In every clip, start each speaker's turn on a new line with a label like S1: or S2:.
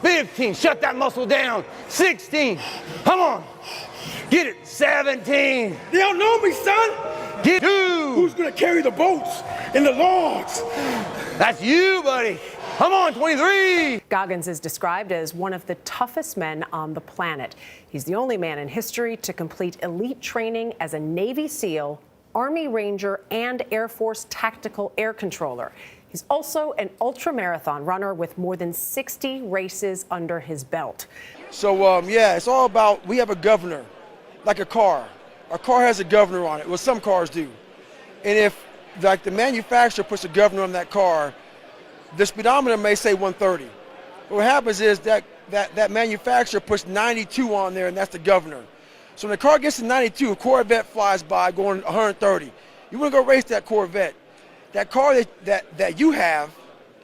S1: 15, shut that muscle down. 16, come on. Get it, 17.
S2: They don't know me, son.
S1: Get 2.
S2: Who's gonna carry the boats and the logs?
S1: That's you, buddy. Come on, 23.
S3: Goggins is described as one of the toughest men on the planet. He's the only man in history to complete elite training as a Navy SEAL, Army Ranger, and Air Force tactical air controller. He's also an ultramarathon runner with more than 60 races under his belt.
S4: So, yeah, it's all about, we have a governor, like a car. Our car has a governor on it. Well, some cars do. And if, like, the manufacturer puts a governor on that car, the speedometer may say 130. But what happens is that manufacturer puts 92 on there, and that's the governor. So when the car gets to 92, a Corvette flies by going 130. You want to go race that Corvette. That car that you have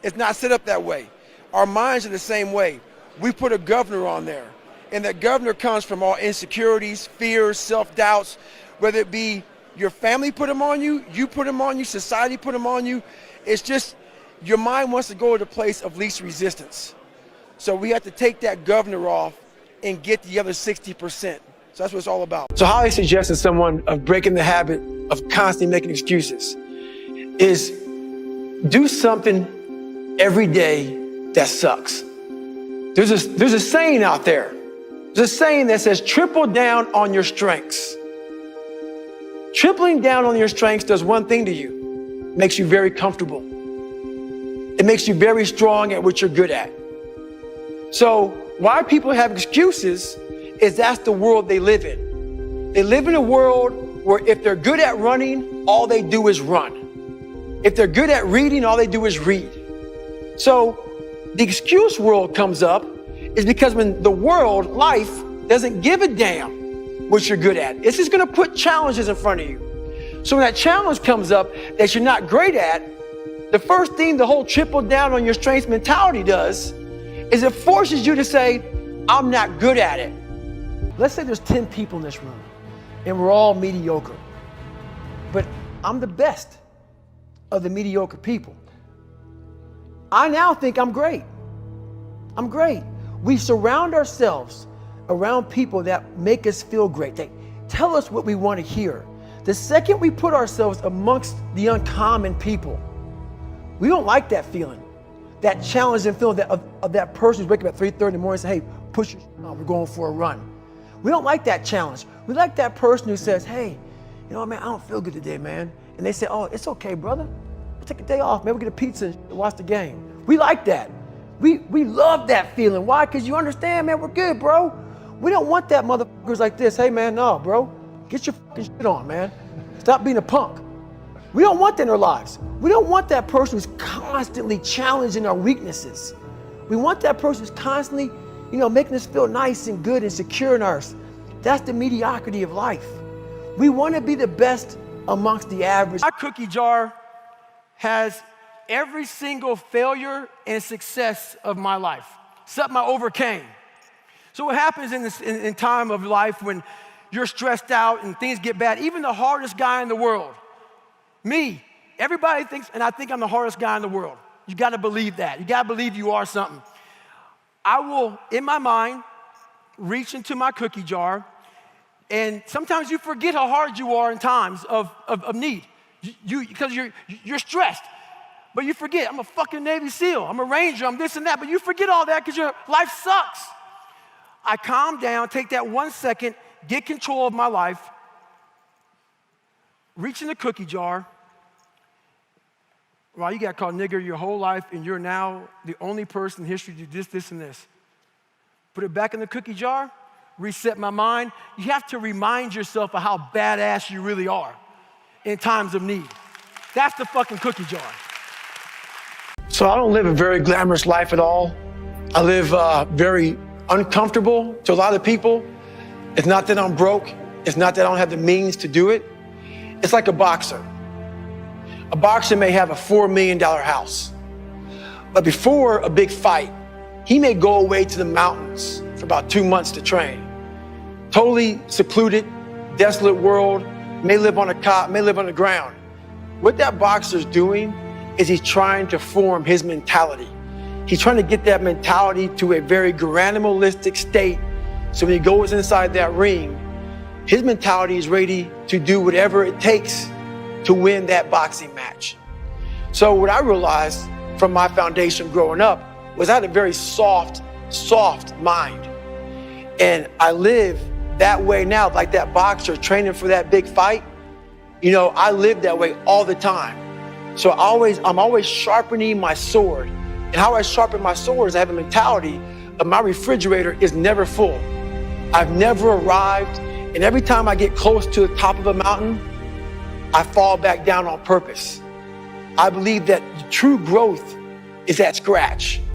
S4: is not set up that way. Our minds are the same way. We put a governor on there. And that governor comes from all insecurities, fears, self-doubts, whether it be your family put them on you, you put them on you, society put them on you. It's just your mind wants to go to the place of least resistance. So we have to take that governor off and get the other 60%. So that's what it's all about. So how I suggest to someone of breaking the habit of constantly making excuses is do something every day that sucks. There's a saying out there. There's a saying that says triple down on your strengths. Tripling down on your strengths does one thing to you. It makes you very comfortable. It makes you very strong at what you're good at. So why people have excuses is that's the world they live in. They live in a world where if they're good at running, all they do is run. If they're good at reading, all they do is read. So the excuse world comes up is because when the world, life, doesn't give a damn what you're good at, it's just gonna put challenges in front of you. So when that challenge comes up that you're not great at, the first thing the whole triple down on your strengths mentality does is it forces you to say, I'm not good at it. Let's say there's 10 people in this room and we're all mediocre, but I'm the best of the mediocre people. I now think I'm great. I'm great. We surround ourselves around people that make us feel great. They tell us what we want to hear. The second we put ourselves amongst the uncommon people, we don't like that feeling, that challenging feeling of that person who's waking up at 3:30 in the morning and say, hey, push your shit on, we're going for a run. We don't like that challenge. We like that person who says, hey, you know what, man, I don't feel good today, man. And they say, oh, it's okay, brother. We'll take a day off, man, we'll get a pizza and watch the game. We like that. We love that feeling. Why? Because you understand, man, we're good, bro. We don't want that motherfuckers like this. Hey, man, no, bro. Get your fucking shit on, man. Stop being a punk. We don't want that in our lives. We don't want that person who's constantly challenging our weaknesses. We want that person who's constantly, making us feel nice and good and secure in ours. That's the mediocrity of life. We want to be the best amongst the average. My cookie jar has every single failure and success of my life, something I overcame. So what happens in time of life when you're stressed out and things get bad, even the hardest guy in the world, me, everybody thinks, and I think I'm the hardest guy in the world. You got to believe that. You got to believe you are something. I will, in my mind, reach into my cookie jar, and sometimes you forget how hard you are in times of need. Because you're stressed. But you forget, I'm a fucking Navy SEAL, I'm a Ranger, I'm this and that, but you forget all that because your life sucks. I calm down, take that 1 second, get control of my life, reach in the cookie jar. Well, you got called nigger your whole life, and you're now the only person in history to do this, and this. Put it back in the cookie jar, reset my mind. You have to remind yourself of how badass you really are in times of need. That's the fucking cookie jar. So I don't live a very glamorous life at all. I live very uncomfortable to a lot of people. It's not that I'm broke. It's not that I don't have the means to do it. It's like a boxer. A boxer may have a $4 million house, but before a big fight, he may go away to the mountains for about 2 months to train. Totally secluded, desolate world, may live on a cot, may live on the ground. What that boxer's doing is he's trying to form his mentality. He's trying to get that mentality to a very animalistic state. So when he goes inside that ring, his mentality is ready to do whatever it takes to win that boxing match. So what I realized from my foundation growing up was I had a very soft mind. And I live that way now, like that boxer training for that big fight. You know, I live that way all the time. So I'm always sharpening my sword. And how I sharpen my sword is I have a mentality of my refrigerator is never full. I've never arrived. And every time I get close to the top of a mountain, I fall back down on purpose. I believe that true growth is at scratch.